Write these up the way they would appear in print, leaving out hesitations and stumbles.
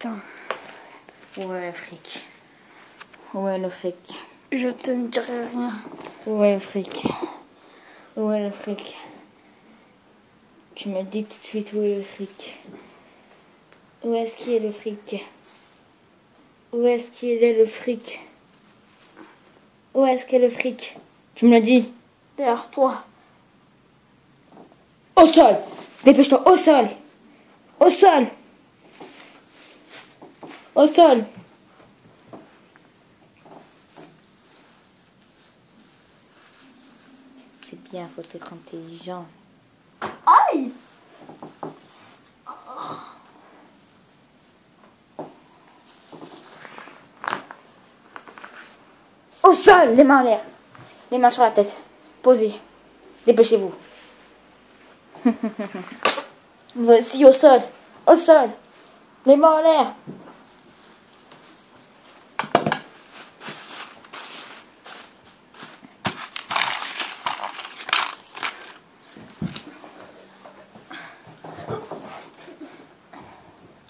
putain. Où est le fric? Où est le fric? Je te ne dirai rien. Où est le fric? Où est le fric? Tu me dis tout de suite où est le fric. Où est-ce qu'il est le fric? Où est-ce qu'il est le fric? Où est-ce qu'est le fric? Tu me le dis. Derrière toi. Au sol! Dépêche-toi, au sol! Au sol! Au sol! C'est bien, faut être intelligent. Aïe! Au sol! Les mains en l'air. Les mains sur la tête. Posez. Dépêchez-vous. Voici au sol. Au sol. Les mains en l'air.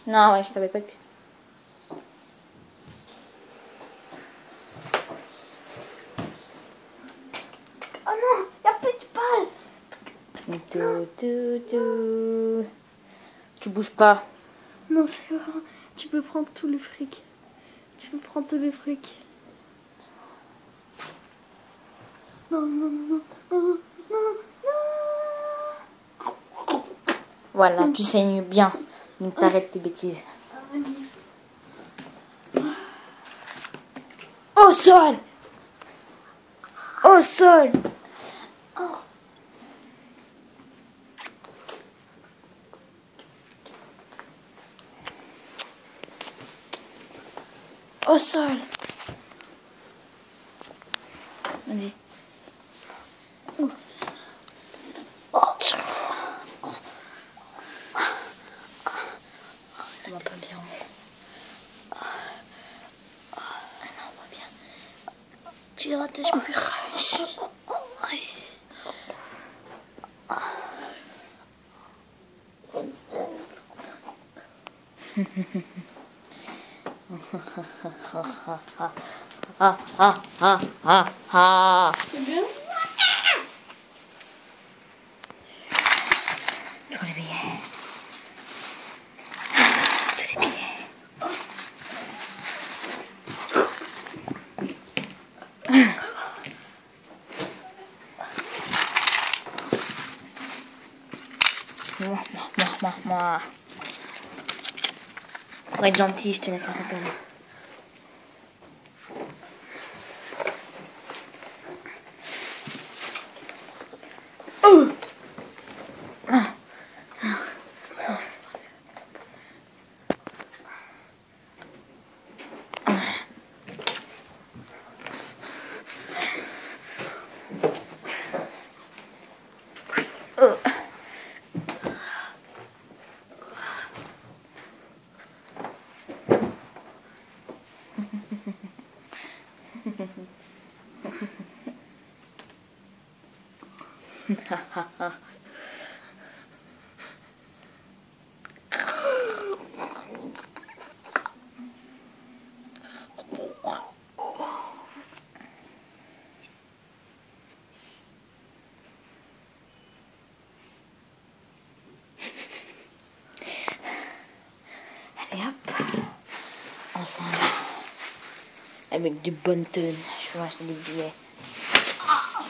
Non, ouais, je savais pas que... Oh non, il n'y a plus de Tout. Tu bouges pas. Non, c'est vrai. Tu peux prendre tout le fric. Tu peux prendre tout le fric. Non, non, non, non, non, non. Voilà, tu saignes bien. Donc t'arrêtes tes bêtises. Au sol! Au sol! Au sol! Vas-y. Ça va pas bien. Non, pas bien. Tu rates, je me crache. C'est bien? Tous les billets. Tous les billets. Moi. Pour être gentil, je te laisse un peu. Allez hop, ensemble, avec du bonnes tonnes. Je vais acheter des billets.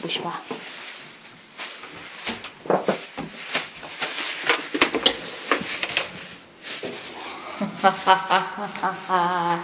Bouge pas. Ha ha ha ha ha ha.